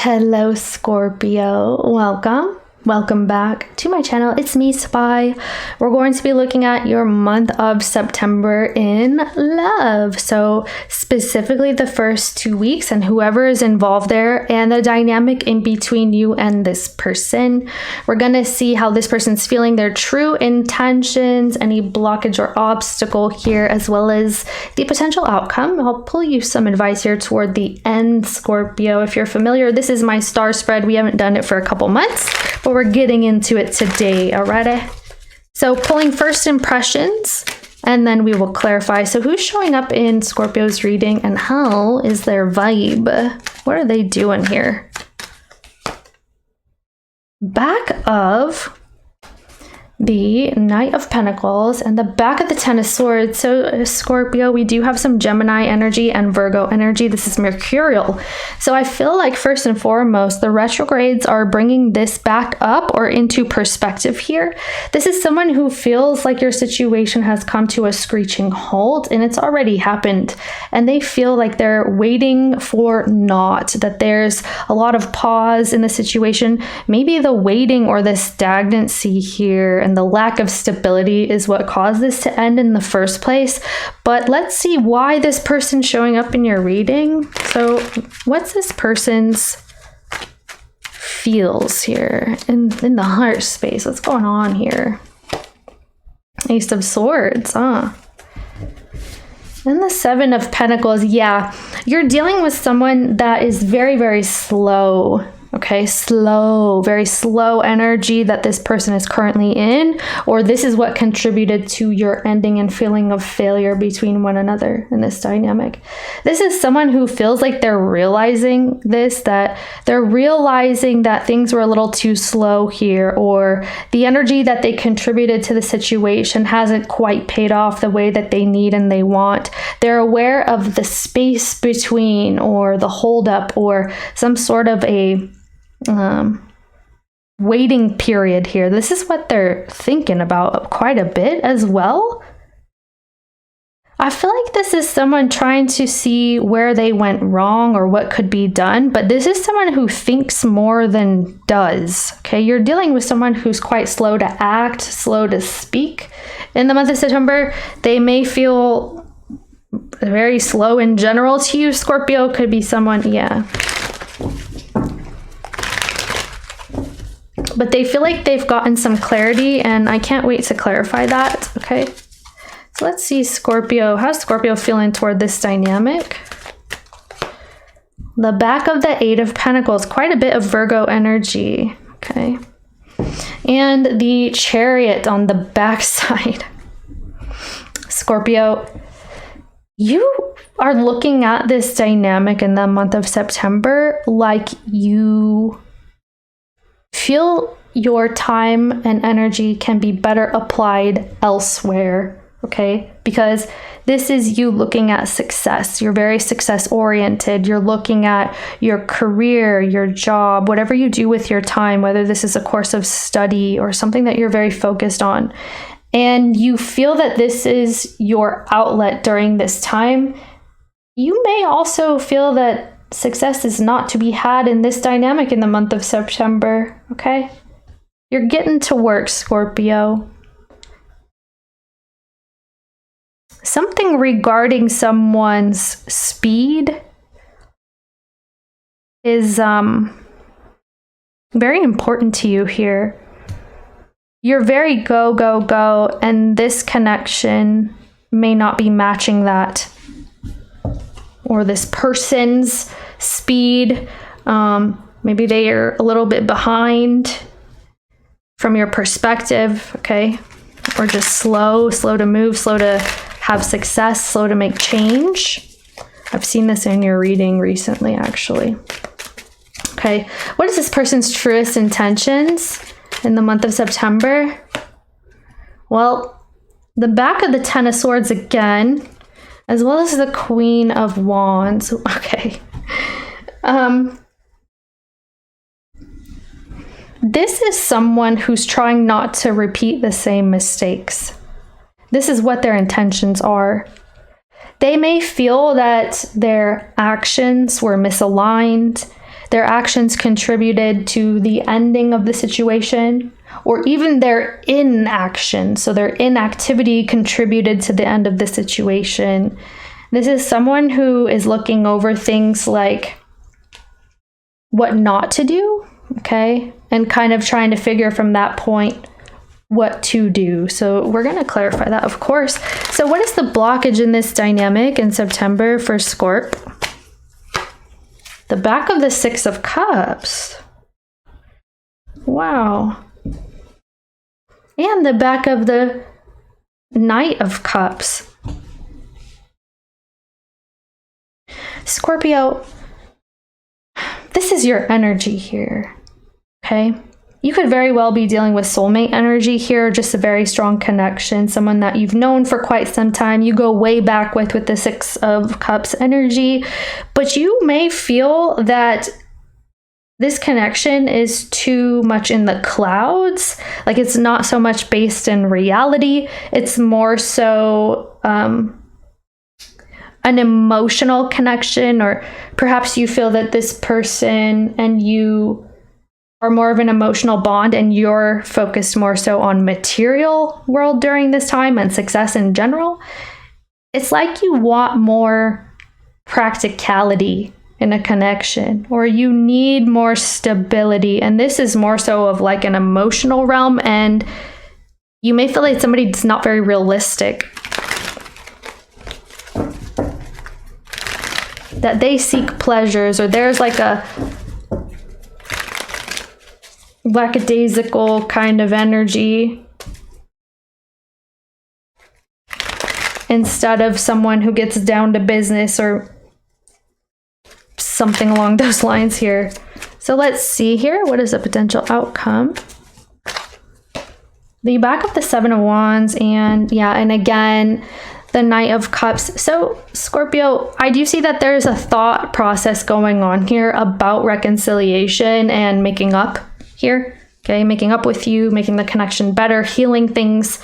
Hello, Scorpio. Welcome back to my channel. It's me, Spy. We're going to be looking at your month of September in love. So specifically the first 2 weeks and whoever is involved there and the dynamic in between you and this person. We're going to see how this person's feeling, their true intentions, any blockage or obstacle here, as well as the potential outcome. I'll pull you some advice here toward the end, Scorpio. If you're familiar, this is my star spread. We haven't done it for a couple months, but we're getting into it today, alright? So pulling first impressions, and then we will clarify. So who's showing up in Scorpio's reading, and how is their vibe? What are they doing here? Back of the Knight of Pentacles and the back of the Ten of Swords. So Scorpio, we do have some Gemini energy and Virgo energy. This is Mercurial. So I feel like first and foremost, the retrogrades are bringing this back up or into perspective here. This is someone who feels like your situation has come to a screeching halt, and it's already happened. And they feel like they're waiting for naught, that there's a lot of pause in the situation. Maybe the waiting or the stagnancy here and the lack of stability is what caused this to end in the first place. But let's see why this person's showing up in your reading. So what's this person's feels here in the heart space? What's going on here? Ace of Swords, huh? And the Seven of Pentacles. Yeah, you're dealing with someone that is very, very slow. Okay, very slow energy that this person is currently in, or this is what contributed to your ending and feeling of failure between one another in this dynamic. This is someone who feels like they're realizing this, that they're realizing that things were a little too slow here, or the energy that they contributed to the situation hasn't quite paid off the way that they need and they want. They're aware of the space between, or the holdup, or some sort of a waiting period here. This is what they're thinking about quite a bit as well. I feel like this is someone trying to see where they went wrong or what could be done, but this is someone who thinks more than does. Okay, you're dealing with someone who's quite slow to act, slow to speak. In the month of September, they may feel very slow in general to you. Scorpio could be someone, yeah. But they feel like they've gotten some clarity, and I can't wait to clarify that, okay? So let's see, Scorpio. How's Scorpio feeling toward this dynamic? The back of the Eight of Pentacles, quite a bit of Virgo energy, okay? And the Chariot on the back side. Scorpio, you are looking at this dynamic in the month of September like you feel your time and energy can be better applied elsewhere, okay? Because this is you looking at success. You're very success oriented. You're looking at your career, your job, whatever you do with your time, whether this is a course of study or something that you're very focused on. And you feel that this is your outlet during this time. You may also feel that success is not to be had in this dynamic in the month of September, okay? You're getting to work, Scorpio. Something regarding someone's speed is very important to you here. You're very go, go, go, and this connection may not be matching that, or this person's speed. Maybe they are a little bit behind from your perspective, okay? Or just slow to move, slow to have success, slow to make change. I've seen this in your reading recently, actually. Okay, what is this person's truest intentions in the month of September? Well, the back of the Ten of Swords again, as well as the Queen of Wands. Okay. This is someone who's trying not to repeat the same mistakes. This is what their intentions are. They may feel that their actions were misaligned. their actions contributed to the ending of the situation, or even their inaction. So their inactivity contributed to the end of the situation. This is someone who is looking over things like what not to do, okay? And kind of trying to figure from that point what to do. So we're going to clarify that, of course. So what is the blockage in this dynamic in September for Scorp? The back of the Six of Cups. Wow. And the back of the Knight of Cups. Scorpio, this is your energy here, okay? You could very well be dealing with soulmate energy here, just a very strong connection, someone that you've known for quite some time. You go way back with the Six of Cups energy, but you may feel that this connection is too much in the clouds. Like it's not so much based in reality. It's more so an emotional connection, or perhaps you feel that this person and you are more of an emotional bond and you're focused more so on material world during this time and success in general. It's like you want more practicality in a connection, or you need more stability. And this is more so of like an emotional realm, and you may feel like somebody's not very realistic, that they seek pleasures, or there's like a lackadaisical kind of energy instead of someone who gets down to business or something along those lines here. So let's see here. What is the potential outcome? The back of the Seven of Wands, and again, the Knight of Cups. So Scorpio, I do see that there's a thought process going on here about reconciliation and making up here. Okay, making up with you, making the connection better, healing things.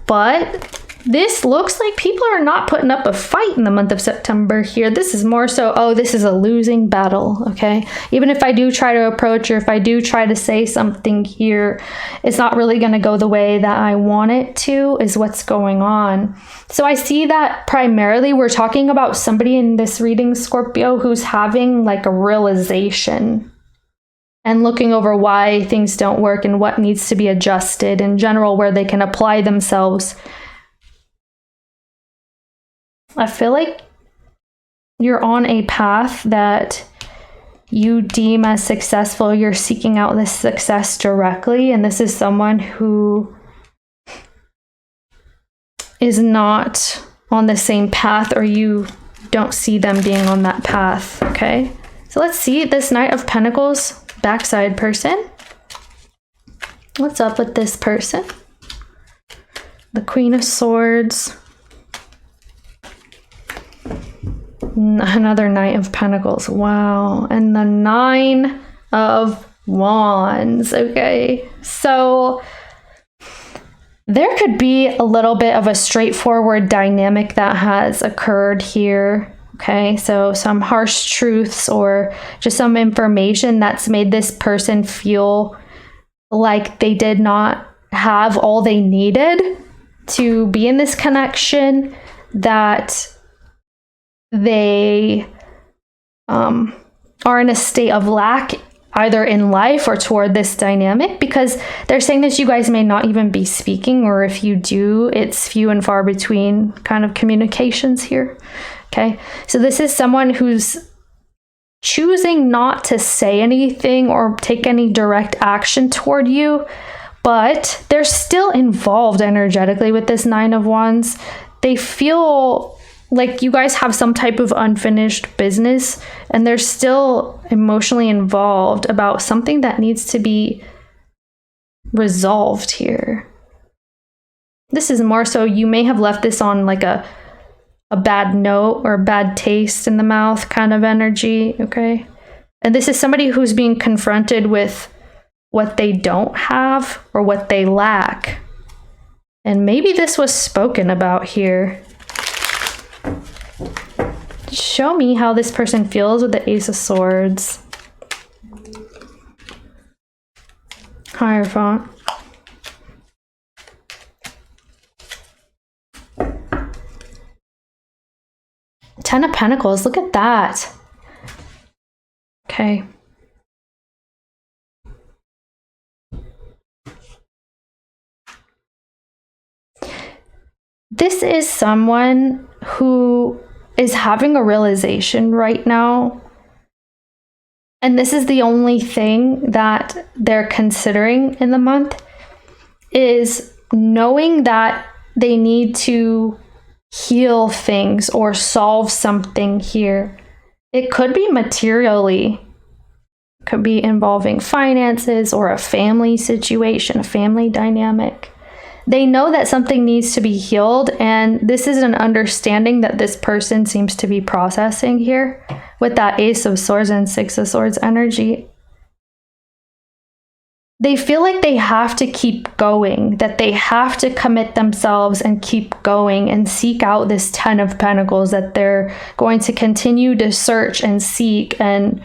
But this looks like people are not putting up a fight in the month of September here. This is more so, oh, this is a losing battle, okay? Even if I do try to approach, or if I do try to say something here, it's not really going to go the way that I want it to, is what's going on. So I see that primarily we're talking about somebody in this reading, Scorpio, who's having like a realization and looking over why things don't work and what needs to be adjusted in general, where they can apply themselves. I feel like you're on a path that you deem as successful. You're seeking out this success directly, and this is someone who is not on the same path, or you don't see them being on that path, okay? So let's see this Knight of Pentacles backside person. What's up with this person? The Queen of Swords. Another Knight of Pentacles. Wow. And the Nine of Wands. Okay. So there could be a little bit of a straightforward dynamic that has occurred here. Okay. So some harsh truths, or just some information that's made this person feel like they did not have all they needed to be in this connection, that they are in a state of lack either in life or toward this dynamic, because they're saying that you guys may not even be speaking, or if you do, it's few and far between kind of communications here. Okay, so this is someone who's choosing not to say anything or take any direct action toward you, but they're still involved energetically with this Nine of Wands. They feel like you guys have some type of unfinished business, and they're still emotionally involved about something that needs to be resolved here. This is more so you may have left this on like a bad note or a bad taste in the mouth kind of energy, okay? And this is somebody who's being confronted with what they don't have or what they lack. And maybe this was spoken about here. Show me how this person feels with the Ace of Swords. Hierophant. Ten of Pentacles. Look at that. Okay. This is someone who is having a realization right now. And this is the only thing that they're considering in the month, is knowing that they need to heal things or solve something here. It could be materially, could be involving finances or a family situation, a family dynamic. They know that something needs to be healed, and this is an understanding that this person seems to be processing here with that Ace of Swords and Six of Swords energy. They feel like they have to keep going, that they have to commit themselves and keep going and seek out this Ten of Pentacles, that they're going to continue to search and seek. And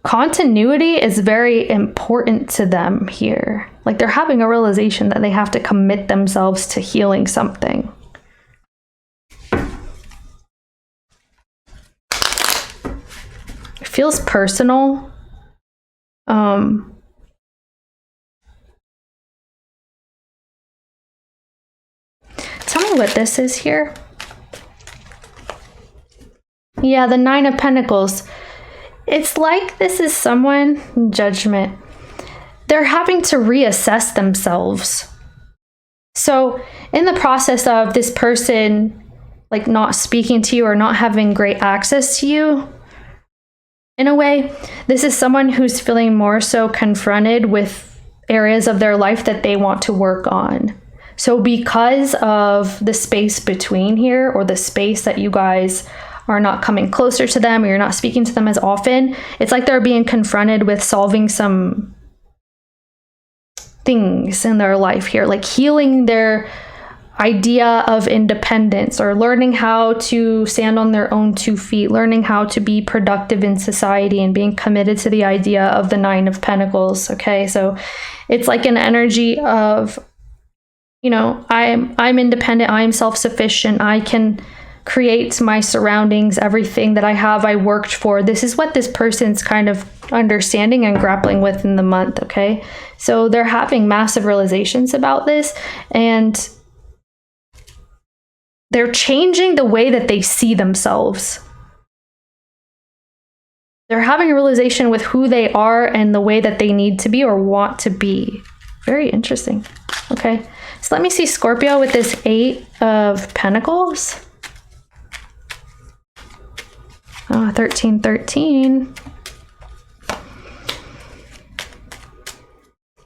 continuity is very important to them here. Like, they're having a realization that they have to commit themselves to healing something. It feels personal. Tell me what this is here. Yeah, the Nine of Pentacles. It's like this is someone, Judgment. They're having to reassess themselves. So in the process of this person, like, not speaking to you or not having great access to you, in a way, this is someone who's feeling more so confronted with areas of their life that they want to work on. So because of the space between here, or the space that you guys are not coming closer to them, or you're not speaking to them as often, it's like they're being confronted with solving some things in their life here, like healing their idea of independence, or learning how to stand on their own 2 feet, learning how to be productive in society, and being committed to the idea of the Nine of Pentacles. Okay, so it's like an energy of, you know, I'm independent, I'm self-sufficient, I can create my surroundings, everything that I have, I worked for. This is what this person's kind of understanding and grappling with in the month. Okay, so they're having massive realizations about this, and they're changing the way that they see themselves. They're having a realization with who they are and the way that they need to be or want to be. Very interesting. Okay, so let me see Scorpio with this Eight of Pentacles. 13.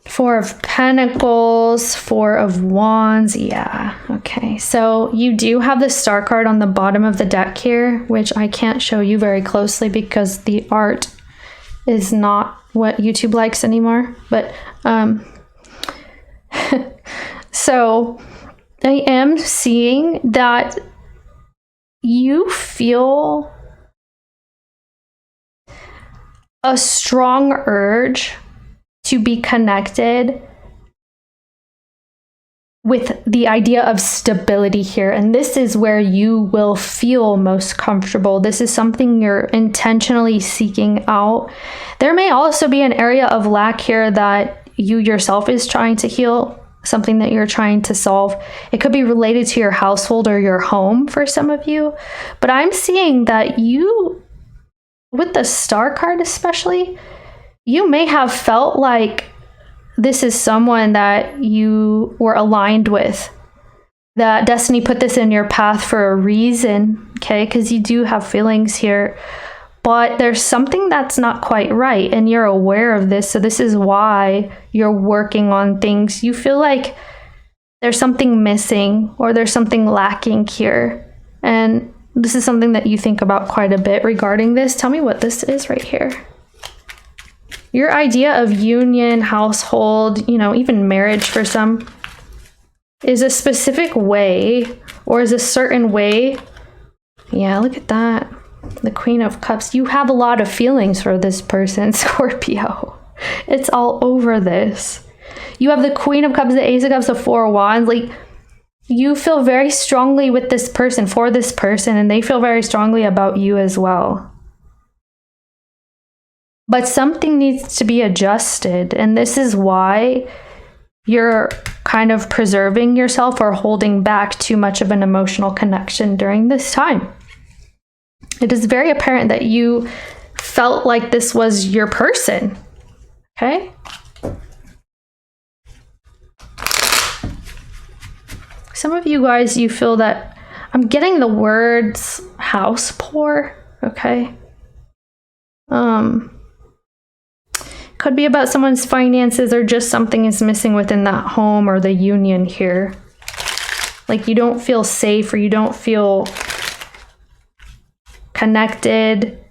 Four of Pentacles, Four of Wands. Yeah, okay. So you do have the Star card on the bottom of the deck here, which I can't show you very closely because the art is not what YouTube likes anymore. But so I am seeing that you feel a strong urge to be connected with the idea of stability here. And this is where you will feel most comfortable. This is something you're intentionally seeking out. There may also be an area of lack here that you yourself is trying to heal, something that you're trying to solve. It could be related to your household or your home for some of you. But I'm seeing that you, with the Star card especially, you may have felt like this is someone that you were aligned with, that destiny put this in your path for a reason, okay? Because you do have feelings here, but there's something that's not quite right, and you're aware of this, so this is why you're working on things. You feel like there's something missing or there's something lacking here, and this is something that you think about quite a bit regarding this. Tell me what this is right here. Your idea of union, household, you know, even marriage for some, is a specific way, or is a certain way. Yeah, look at that. The Queen of Cups. You have a lot of feelings for this person, Scorpio. It's all over this. You have the Queen of Cups, the Ace of Cups, the Four of Wands. Like, you feel very strongly with this person, for this person, and they feel very strongly about you as well. But something needs to be adjusted, and this is why you're kind of preserving yourself or holding back too much of an emotional connection during this time. It is very apparent that you felt like this was your person, okay? Some of you guys, you feel that, I'm getting the words house poor, okay? Could be about someone's finances, or just something is missing within that home or the union here. Like, you don't feel safe, or you don't feel connected.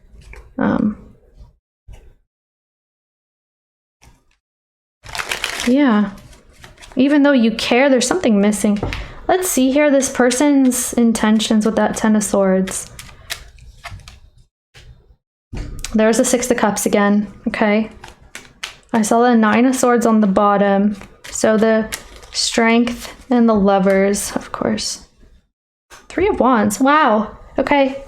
Yeah. Even though you care, there's something missing. Let's see here this person's intentions with that Ten of Swords. There's the Six of Cups again, okay? I saw the Nine of Swords on the bottom. So the Strength and the Lovers, of course. Three of Wands, wow, okay.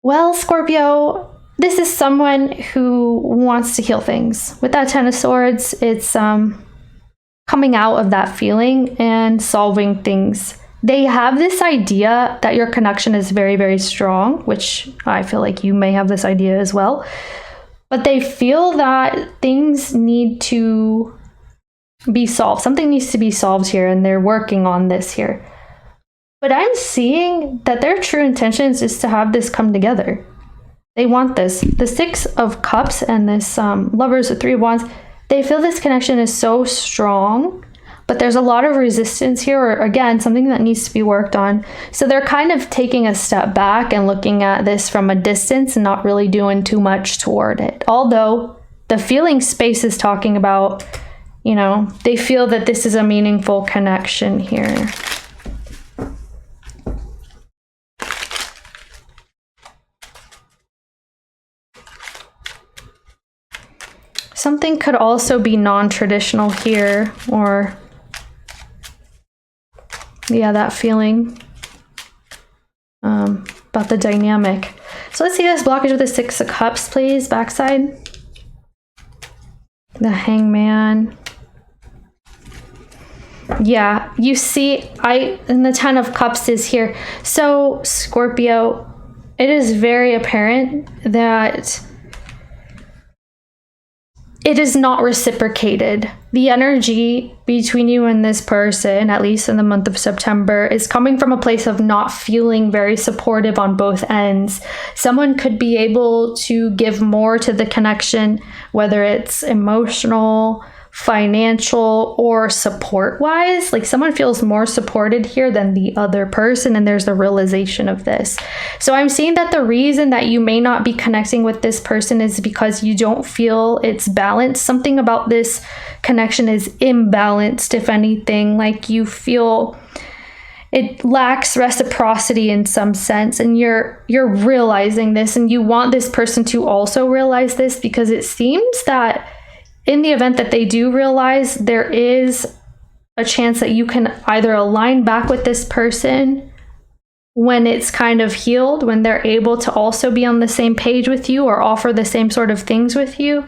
Well, Scorpio, this is someone who wants to heal things. With that Ten of Swords, it's coming out of that feeling and solving things. They have this idea that your connection is very, very strong, which I feel like you may have this idea as well. But they feel that things need to be solved. Something needs to be solved here, and they're working on this here. But I'm seeing that their true intentions is to have this come together. They want this. The Six of Cups and this Lovers, the Three of Wands, they feel this connection is so strong, but there's a lot of resistance here, or again, something that needs to be worked on. So they're kind of taking a step back and looking at this from a distance and not really doing too much toward it. Although the feeling space is talking about, you know, they feel that this is a meaningful connection here. Something could also be non-traditional here, or yeah, that feeling about the dynamic. So let's see this blockage with the Six of Cups, please. Backside. The Hangman. Yeah, you see, and the Ten of Cups is here. So Scorpio, it is very apparent that it is not reciprocated. The energy between you and this person, at least in the month of September, is coming from a place of not feeling very supportive on both ends. Someone could be able to give more to the connection, whether it's emotional, financial, or support-wise. Like, someone feels more supported here than the other person, and there's the realization of this. So I'm seeing that the reason that you may not be connecting with this person is because you don't feel it's balanced. Something about this connection is imbalanced, if anything. Like, you feel it lacks reciprocity in some sense, and you're realizing this, and you want this person to also realize this, because it seems that in the event that they do realize, there is a chance that you can either align back with this person when it's kind of healed, when they're able to also be on the same page with you or offer the same sort of things with you,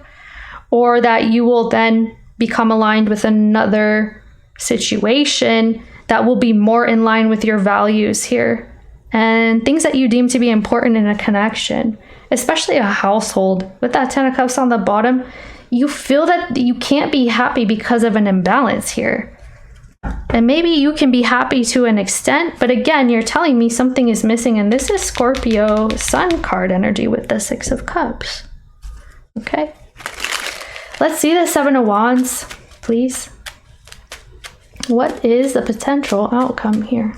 or that you will then become aligned with another situation that will be more in line with your values here and things that you deem to be important in a connection, especially a household. With that Ten of Cups on the bottom, you feel that you can't be happy because of an imbalance here. And maybe you can be happy to an extent, but again, you're telling me something is missing, and this is Scorpio Sun card energy with the Six of Cups. Okay. Let's see the Seven of Wands, please. What is the potential outcome here?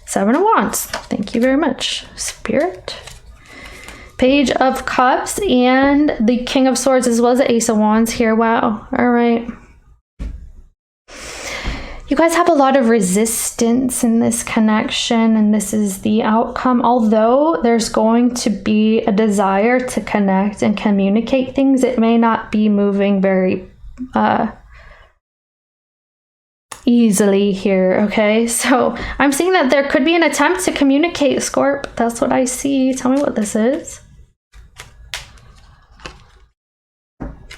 Seven of Wands. Thank you very much, Spirit. Page of Cups and the King of Swords, as well as the Ace of Wands here. Wow. All right. You guys have a lot of resistance in this connection, and this is the outcome. Although there's going to be a desire to connect and communicate things, it may not be moving very easily here, okay? So I'm seeing that there could be an attempt to communicate, Scorp. That's what I see. Tell me what this is.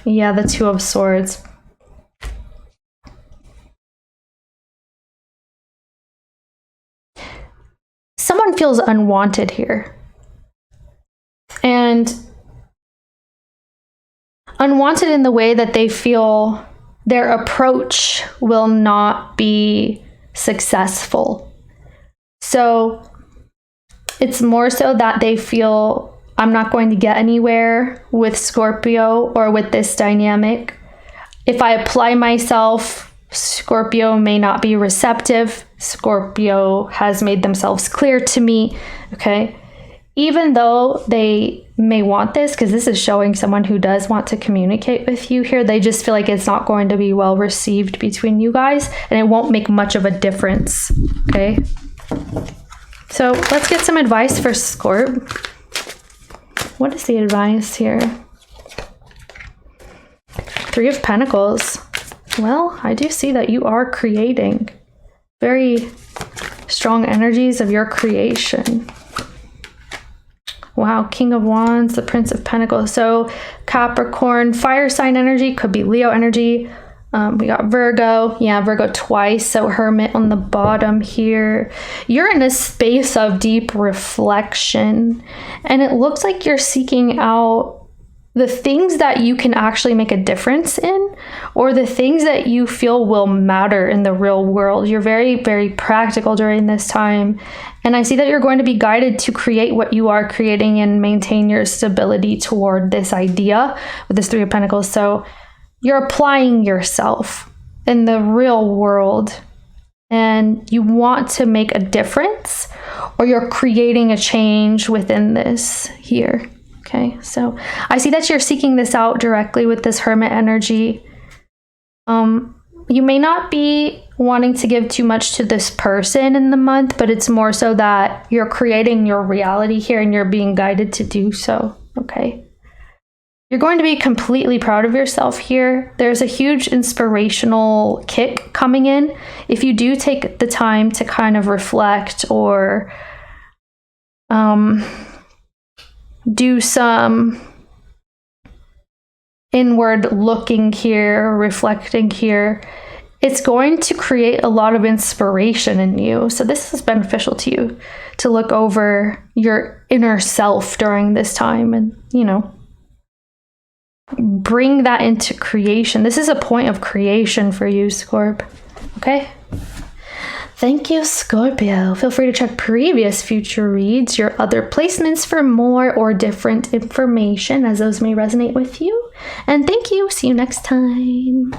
Yeah, the Two of Swords. Someone feels unwanted here. And unwanted in the way that they feel their approach will not be successful. So it's more so that they feel, I'm not going to get anywhere with Scorpio or with this dynamic. If I apply myself, Scorpio may not be receptive. Scorpio has made themselves clear to me, okay? Even though they may want this, because this is showing someone who does want to communicate with you here, they just feel like it's not going to be well received between you guys, and it won't make much of a difference, okay? So let's get some advice for Scorp. What is the advice here? Three of Pentacles. Well, I do see that you are creating very strong energies of your creation. Wow, King of Wands, the Prince of Pentacles. So Capricorn, fire sign energy, could be Leo energy. We got Virgo. Yeah, Virgo twice. So Hermit on the bottom here. You're in a space of deep reflection. And it looks like you're seeking out the things that you can actually make a difference in, or the things that you feel will matter in the real world. You're very, very practical during this time. And I see that you're going to be guided to create what you are creating and maintain your stability toward this idea with this Three of Pentacles. So you're applying yourself in the real world and you want to make a difference, or you're creating a change within this here. Okay, so I see that you're seeking this out directly with this Hermit energy. You may not be wanting to give too much to this person in the month, but it's more so that you're creating your reality here and you're being guided to do so, okay? You're going to be completely proud of yourself here. There's a huge inspirational kick coming in. If you do take the time to kind of reflect or do some inward looking here, reflecting here, it's going to create a lot of inspiration in you. So this is beneficial to you to look over your inner self during this time and, you know, bring that into creation. This is a point of creation for you, Scorp. Okay? Thank you, Scorpio. Feel free to check previous future reads, your other placements for more or different information as those may resonate with you. And thank you. See you next time.